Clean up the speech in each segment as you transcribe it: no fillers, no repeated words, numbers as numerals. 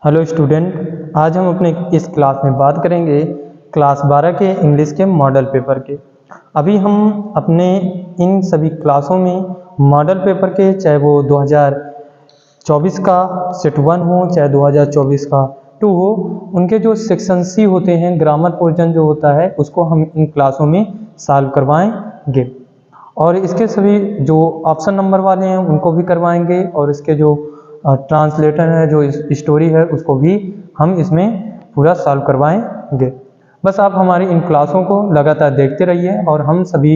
Hello student, आज हम अपने इस क्लास में बात करेंगे क्लास 12 के इंग्लिश के मॉडल पेपर के। अभी हम अपने इन सभी क्लासों में मॉडल पेपर के, चाहे वो 2024 का सेट 1 हो चाहे 2024 का 2 हो, उनके जो सेक्शन सी होते हैं, ग्रामर पोर्शन जो होता है, उसको हम इन क्लासों में सॉल्व करवाएंगे। और इसके सभी जो ऑप्शन नंबर वाले हैं उनको भी करवाएंगे, और इसके जो ट्रांसलेटर है, जो स्टोरी है, उसको भी हम इसमें पूरा सॉल्व करवाएंगे। बस आप हमारी इन क्लासों को लगातार देखते रहिए और हम सभी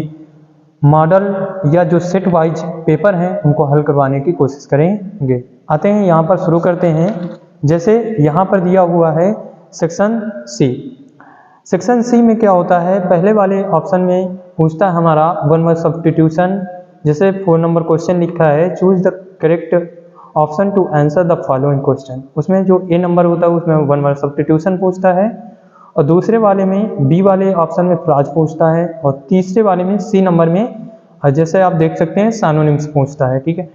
मॉडल या जो सेट वाइज पेपर हैं उनको हल करवाने की कोशिश करेंगे। आते हैं यहाँ पर, शुरू करते हैं। जैसे यहाँ पर दिया हुआ है सेक्शन सी। सेक्शन सी में क्या होता है, पहले वाले ऑप्शन में पूछता है हमारा वन वर्ड सब्स्टिट्यूशन। जैसे 4 नंबर क्वेश्चन लिखा है, choose the correct option to answer the following question. उसमें जो ए नंबर होता है उसमें वन वर्ड सब्स्टिट्यूशन पूछता है, और दूसरे वाले में बी वाले ऑप्शन में फ्राज पूछता है, और तीसरे वाले में सी नंबर में जैसे आप देख सकते हैं सिनोनिम्स पूछता है। ठीक है,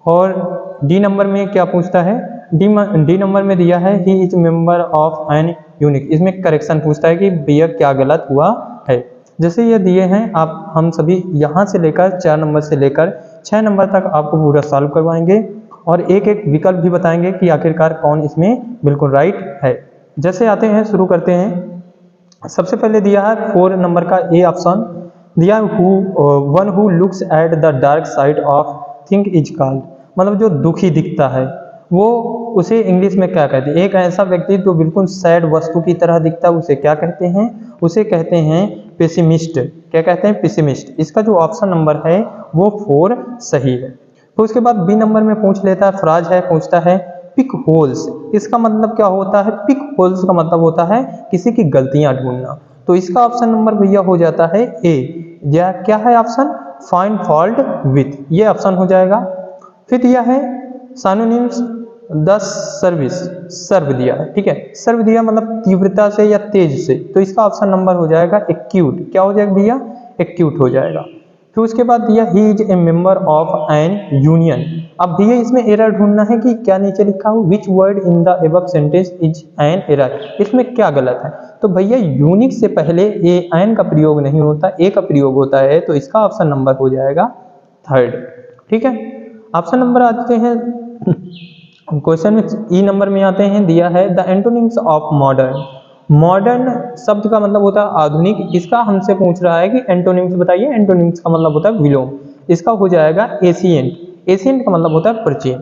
और डी नंबर में क्या पूछता है, डी नंबर में दिया है he is member of an unique. इसमें करेक्शन पूछता है कि भैया क्या गलत हुआ है। जैसे ये दिए हैं, आप हम सभी यहाँ से लेकर 4 नंबर से लेकर 6 नंबर तक आपको पूरा सॉल्व करवाएंगे, और एक एक विकल्प भी बताएंगे कि आखिरकार कौन इसमें बिल्कुल राइट है। जैसे आते हैं, शुरू करते हैं। सबसे पहले दिया है 4 नंबर का ए ऑप्शन दिया, one who looks at the dark side of thing is called. मतलब जो दुखी दिखता है वो, उसे इंग्लिश में क्या कहते हैं। एक ऐसा व्यक्ति जो बिल्कुल सैड वस्तु की तरह दिखता है, उसे क्या कहते हैं, उसे कहते हैं पेसिमिस्ट। क्या कहते हैं, पेसिमिस्ट। इसका जो ऑप्शन नंबर है वो 4 सही है। तो उसके बाद बी नंबर में पूछ लेता है, फ्राज है, पूछता है पिक होल्स। इसका मतलब क्या होता है, पिक होल्स का मतलब होता है किसी की गलतियां ढूंढना। तो इसका ऑप्शन नंबर भैया हो जाता है ए, या क्या है ऑप्शन, फाइंड फॉल्ट विथ, ये ऑप्शन हो जाएगा। फिर दिया है सिनोनिम्स द सर्विस, सर्व दिया है। ठीक है, सर्व दिया मतलब तीव्रता से या तेज से, तो इसका ऑप्शन नंबर हो जाएगा एक्यूट। क्या हो जाएगा भैया, एक्यूट हो जाएगा। फिर उसके बाद दिया he is a member of an union. अब भैया इसमें एरर ढूंढना है कि क्या नीचे लिखा हो, which word in the above sentence is an error, इसमें क्या गलत है। तो भैया यूनिक से पहले ए एन का प्रयोग नहीं होता, ए का प्रयोग होता है, तो इसका ऑप्शन नंबर हो जाएगा 3rd। ठीक है, ऑप्शन नंबर आते हैं क्वेश्चन में ई नंबर में आते हैं, दिया है the antonyms of modern. Modern शब्द का मतलब होता है आधुनिक। इसका हमसे पूछ रहा है कि एंटोनिम्स बताइए। एंटोनिम्स का मतलब होता है विलोम। इसका हो जाएगा एशियंट। एशियंट का मतलब होता है प्राचीन।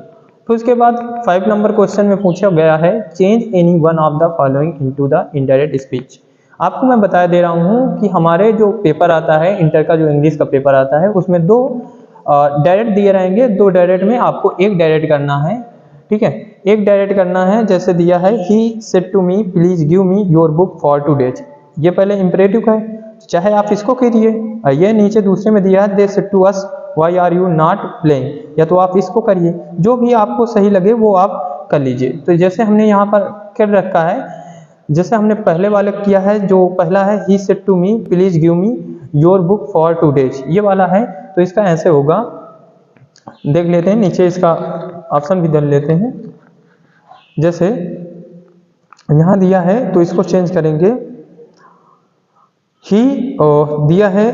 तो उसके बाद 5 नंबर क्वेश्चन में पूछा गया है change any one of the following into the indirect speech. आपको मैं बता दे रहा हूँ कि हमारे जो पेपर आता है, इंटर का जो इंग्लिश का पेपर आता है, उसमें 2 डायरेक्ट दिए रहेंगे। 2 डायरेक्ट में आपको एक डायरेक्ट करना है। ठीक है, एक डायरेक्ट करना है। जैसे दिया है he said to me please give me your book for 2 days। ये पहले इंपरेटिव है, चाहे आप इसको करिए। ये नीचे दूसरे में दिया है they said to us why are you not playing, या तो आप इसको करिए, जो भी आपको सही लगे वो आप कर लीजिए। तो जैसे हमने यहाँ पर कर रखा है, जैसे हमने पहले वाले किया है, जो पहला है he said to me please give me your book for 2 days, ये वाला है। तो इसका ऐसे होगा, देख लेते हैं, नीचे इसका ऑप्शन भी डाल लेते हैं। जैसे यहां दिया है तो इसको चेंज करेंगे। ही दिया है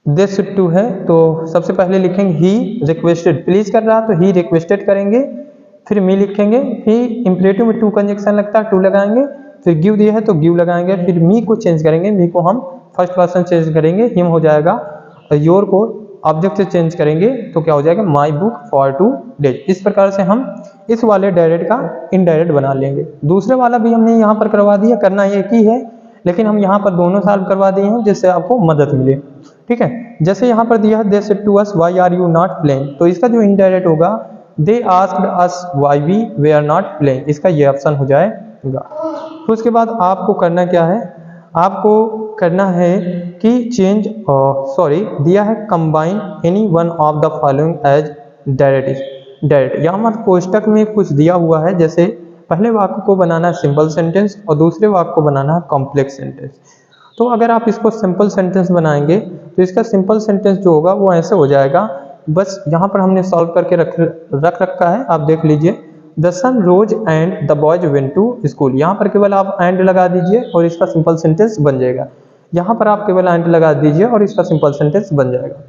दे शुड टू है, तो सबसे पहले लिखेंगे ही रिक्वेस्टेड, प्लीज कर रहा तो ही रिक्वेस्टेड करेंगे। फिर मी लिखेंगे, ही इंपरेटिव में 2 कंजक्शन लगता है, 2 लगाएंगे। फिर गिव दिया है तो गिव लगाएंगे। फिर मी को चेंज करेंगे, मी को हम फर्स्ट पर्सन चेंज करेंगे, हिम हो जाएगा। योर को ऑब्जेक्ट से चेंज करेंगे तो क्या हो जाएगा, माई बुक फॉर 2 days। इस प्रकार से हम इस वाले डायरेक्ट का इनडायरेक्ट बना लेंगे। दूसरे वाला भी हमने यहाँ पर करवा दिया, करना एक ही है, लेकिन हम यहाँ पर दोनों सॉल्व करवा दिए हैं जिससे आपको मदद मिले। ठीक है, जैसे यहाँ पर दिया है they said to us why are you not playing, तो इसका जो इनडायरेक्ट होगा they asked us why we were not playing, इसका ये ऑप्शन हो जाएगा। तो उसके बाद आपको करना क्या है, आपको करना है कि चेंज दिया है combine any one of the following as direct. यहाँ मत कोष्टक में कुछ दिया हुआ है, जैसे पहले वाक्य को बनाना है सिंपल सेंटेंस और दूसरे वाक्य को बनाना है कॉम्प्लेक्स सेंटेंस। तो अगर आप इसको सिंपल सेंटेंस बनाएंगे तो इसका सिंपल सेंटेंस जो होगा वो ऐसे हो जाएगा। बस यहाँ पर हमने सॉल्व करके रख रखा है, आप देख लीजिए। The sun rose and the boys went to school. यहाँ पर केवल आप एंड लगा दीजिए और इसका सिंपल सेंटेंस बन जाएगा। यहाँ पर आप केवल एंड लगा दीजिए और इसका सिंपल सेंटेंस बन जाएगा।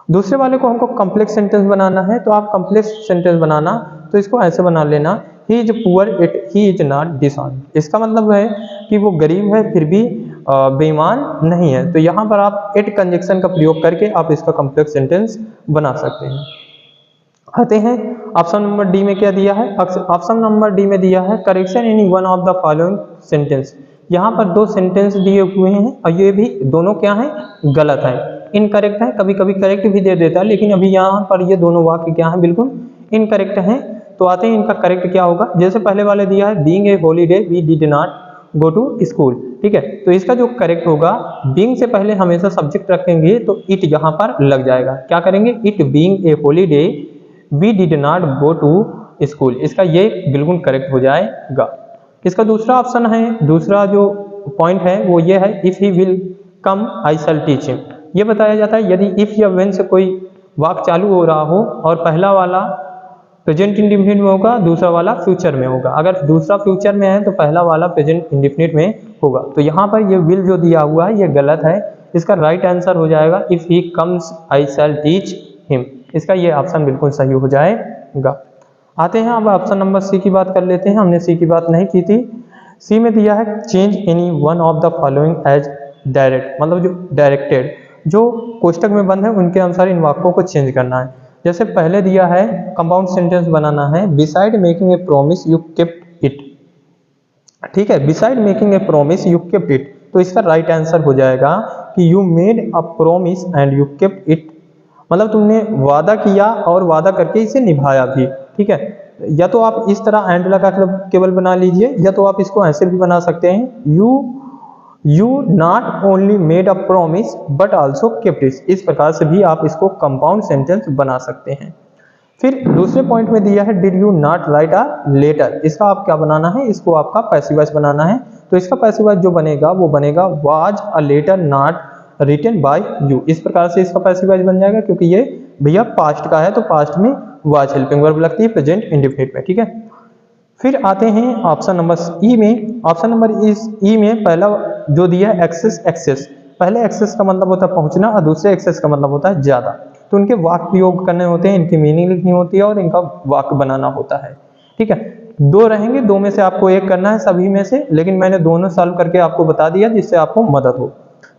दूसरे वाले को हमको कॉम्प्लेक्स सेंटेंस बनाना है, तो आप कॉम्प्लेक्स सेंटेंस बनाना तो इसको ऐसे बना लेना, he is poor it he is not dishonest. इसका मतलब है कि वो गरीब है फिर भी बेईमान नहीं है। तो यहाँ पर आप इट कंजक्शन का प्रयोग करके आप इसका कॉम्प्लेक्स सेंटेंस बना सकते हैं। आते हैं ऑप्शन नंबर डी में क्या दिया है। ऑप्शन नंबर डी में दिया है correction in one of the following sentence. यहाँ पर दो सेंटेंस दिए हुए हैं और ये भी दोनों क्या हैं, गलत है, इनकरेक्ट है। कभी कभी करेक्ट भी दे देता है, लेकिन अभी यहाँ पर ये दोनों वाक्य क्या है, बिल्कुल इनकरेक्ट हैं। तो आते हैं इनका करेक्ट क्या होगा। जैसे पहले वाले दिया है being a holiday we did not go to school, ठीक है। तो इसका जो करेक्ट होगा, बीइंग से पहले हमेशा सब्जेक्ट रखेंगे तो इट यहाँ पर लग जाएगा। क्या करेंगे, it being a holiday we did not go to school, इसका ये बिल्कुल करेक्ट हो जाएगा। इसका दूसरा ऑप्शन है, दूसरा जो पॉइंट है वो ये है, if he will come I shall teach him. ये बताया जाता है यदि इफ या व्हेन से कोई वाक्य चालू हो रहा हो और पहला वाला प्रेजेंट इंडेफिनिट में होगा, दूसरा वाला फ्यूचर में होगा। अगर दूसरा फ्यूचर में है तो पहला वाला प्रेजेंट इंडेफिनिट में होगा। तो यहाँ पर ये विल जो दिया हुआ है ये गलत है। इसका राइट आंसर हो जाएगा if he comes I shall teach him. इसका ये ऑप्शन बिल्कुल सही हो जाएगा। आते हैं अब ऑप्शन नंबर सी की बात कर लेते हैं। हमने सी की बात नहीं की थी। सी में दिया है change any one of the following as direct, मतलब जो डायरेक्टेड, जो कोष्टक में बंद है उनके अनुसार इन वाक्यों को चेंज करना है। जैसे पहले दिया है कंपाउंड सेंटेंस बनाना है, beside making a promise you kept it, ठीक है। Beside making a promise you kept it, तो इसका राइट आंसर हो जाएगा कि you made a promise and you kept it, मतलब तुमने वादा किया और वादा करके इसे निभाया भी, ठीक है। या तो आप इस तरह एंड लगा केवल बना लीजिए, या तो आप इसको ऐसे भी बना सकते हैं, you not only made a promise but also kept it. इस प्रकार से भी आप इसको कंपाउंड सेंटेंस बना सकते हैं। फिर दूसरे पॉइंट में दिया है did you not write a letter. इसका आप क्या बनाना है, इसको आपका पैसिव वॉइस बनाना है। तो इसका पैसिव वॉइस जो बनेगा वो बनेगा was a letter not written by you. इस प्रकार से इसका पैसिव वॉइस बन जाएगा, क्योंकि ये भैया पास्ट का है तो पास्ट में वाज हेल्पिंग वर्ब लगती है प्रेजेंट इंडेफिनिट में, ठीक है। फिर आते हैं ऑप्शन नंबर ई में। ऑप्शन नंबर ई में पहला जो दिया है एक्सेस, एक्सेस, पहले एक्सेस का मतलब होता है पहुंचना और दूसरे एक्सेस का मतलब होता है ज्यादा। तो उनके वाक्य प्रयोग करने होते हैं, इनकी मीनिंग लिखनी होती है और इनका वाक्य बनाना होता है, ठीक है। दो रहेंगे, दो में से आपको एक करना है सभी में से, लेकिन मैंने दोनों सॉल्व करके आपको बता दिया जिससे आपको मदद हो।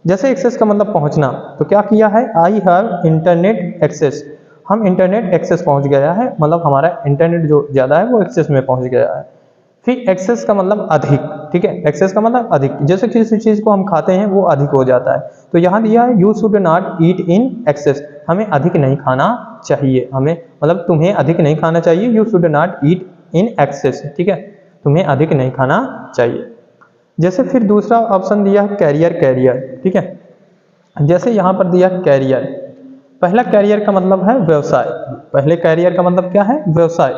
जैसे एक्सेस का मतलब पहुंचना, तो क्या किया है, आई हैव इंटरनेट एक्सेस, हम इंटरनेट एक्सेस पहुंच गया है, मतलब हमारा इंटरनेट जो ज्यादा है वो एक्सेस में पहुंच गया है। फिर एक्सेस का मतलब अधिक, ठीक है, एक्सेस का मतलब अधिक, जैसे किसी चीज को हम खाते हैं वो अधिक हो जाता है। तो यहाँ दिया है you should not eat in excess, हमें अधिक नहीं खाना चाहिए, हमें मतलब तुम्हें अधिक नहीं खाना चाहिए, you should not eat in excess, ठीक है, तुम्हें अधिक नहीं खाना चाहिए। जैसे फिर दूसरा ऑप्शन दिया है कैरियर, कैरियर, ठीक है। जैसे यहाँ पर दिया कैरियर, पहला कैरियर का मतलब है व्यवसाय, पहले कैरियर का मतलब क्या है, व्यवसाय।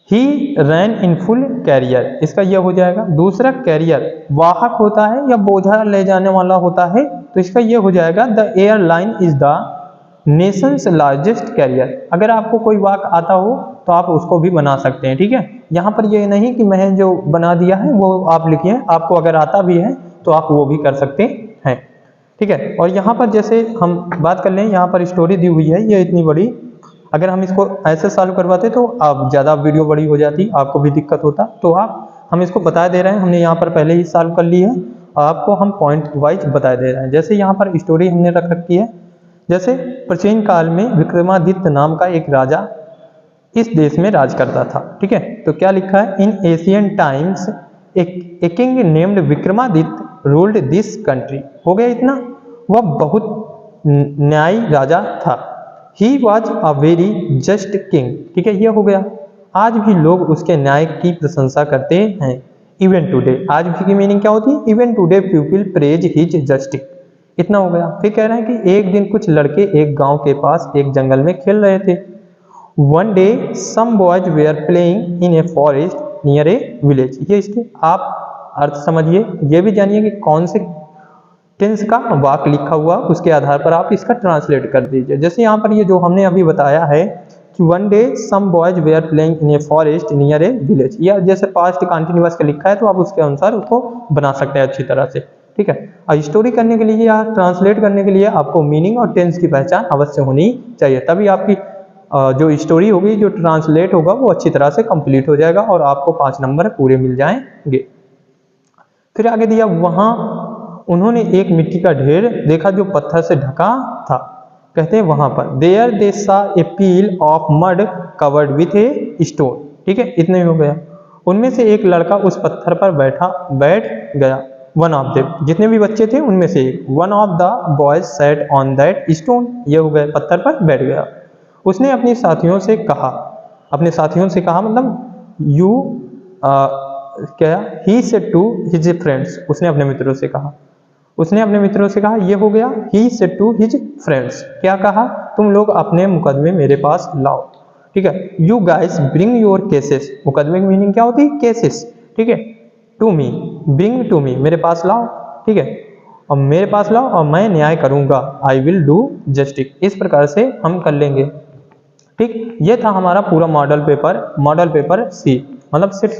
ही रैन इन फुल कैरियर, इसका यह हो जाएगा। दूसरा कैरियर वाहक होता है या बोझा ले जाने वाला होता है, तो इसका यह हो जाएगा the airline is the nation's largest carrier. अगर आपको कोई वाक्य आता हो तो आप उसको भी बना सकते हैं, ठीक है। यहाँ पर ये नहीं कि मैं जो बना दिया है वो आप लिखिए, आपको अगर आता भी है तो आप वो भी कर सकते हैं, ठीक है। और यहाँ पर जैसे हम बात कर लें, यहाँ पर स्टोरी दी हुई है ये इतनी बड़ी, अगर हम इसको ऐसे सॉल्व करवाते तो आप ज़्यादा वीडियो बड़ी हो जाती, आपको भी दिक्कत होता। तो हम इसको बता दे रहे हैं, हमने यहाँ पर पहले ही सॉल्व कर ली है, आपको हम पॉइंट वाइज बता दे रहे हैं। जैसे यहाँ पर स्टोरी हमने रख रखी है, जैसे प्राचीन काल में विक्रमादित्य नाम का एक राजा इस देश में राज करता था, ठीक है। तो क्या लिखा है, इन Asian times a king named Vikramaditya ruled this country. हो गया इतना, वह बहुत न्यायी राजा था। He was a very just king, ठीक है, ये हो गया। आज भी लोग उसके न्याय की प्रशंसा करते हैं। इवन टुडे, आज भी की मीनिंग क्या होती है, even today people praise his justice, इतना हो गया। फिर कह रहे हैं कि एक दिन कुछ लड़के एक गांव के पास एक जंगल में खेल रहे थे। One day some boys were playing in a forest near a village. ये इसके आप अर्थ समझिए, ये भी जानिए कि कौन से टेंस का वाक्य लिखा हुआ, उसके आधार पर आप इसका ट्रांसलेट कर दीजिए। जैसे यहाँ पर ये जो हमने अभी बताया है one day some boys were playing in a forest near a village, या जैसे पास्ट कंटिन्यूअस का लिखा है तो आप उसके अनुसार उसको बना सकते हैं अच्छी तरह से, ठीक है। और स्टोरी करने के लिए या ट्रांसलेट करने के लिए आपको मीनिंग और टेंस की पहचान अवश्य होनी चाहिए, तभी आपकी जो स्टोरी होगी, जो ट्रांसलेट होगा वो अच्छी तरह से कंप्लीट हो जाएगा और आपको 5 नंबर पूरे मिल जाएंगे। फिर आगे दिया, वहां उन्होंने एक मिट्टी का ढेर देखा जो पत्थर से ढका था। कहते हैं वहां पर there they saw a pile of mud covered with a stone, ठीक है, इतने ही हो गया। उनमें से एक लड़का उस पत्थर पर बैठ गया। वन ऑफ देम, जितने भी बच्चे थे उनमें से एक, one of the boys sat on that stone, ये हो गए, पत्थर पर बैठ गया। उसने अपने साथियों से कहा, मतलब यू क्या, he said to his friends, उसने अपने मित्रों से कहा, ये हो गया। He said to his friends, क्या कहा, तुम लोग अपने मुकदमे मेरे पास लाओ, ठीक है। You guys bring your cases, मुकदमे की मीनिंग क्या होती है, केसेस, ठीक है। To me, bring to me, मेरे पास लाओ, ठीक है, और मेरे पास लाओ और मैं न्याय करूंगा, आई विल डू जस्टिस, इस प्रकार से हम कर लेंगे, ठीक। ये था हमारा पूरा मॉडल पेपर सी, मतलब सेट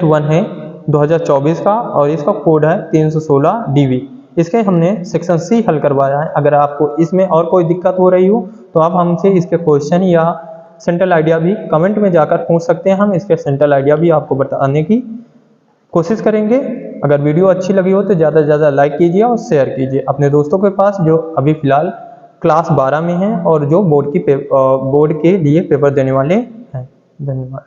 1 है 2024 का, और इसका कोड है 316 DV। इसके हमने सेक्शन सी हल करवाया है। अगर आपको इसमें और कोई दिक्कत हो रही हो तो आप हमसे इसके क्वेश्चन या सेंट्रल आइडिया भी कमेंट में जाकर पूछ सकते हैं, हम इसके सेंट्रल आइडिया भी आपको बताने की कोशिश करेंगे। अगर वीडियो अच्छी लगी हो तो ज़्यादा से ज़्यादा लाइक कीजिए और शेयर कीजिए अपने दोस्तों के पास जो अभी फिलहाल क्लास 12 में हैं और जो बोर्ड के लिए पेपर देने वाले हैं। धन्यवाद।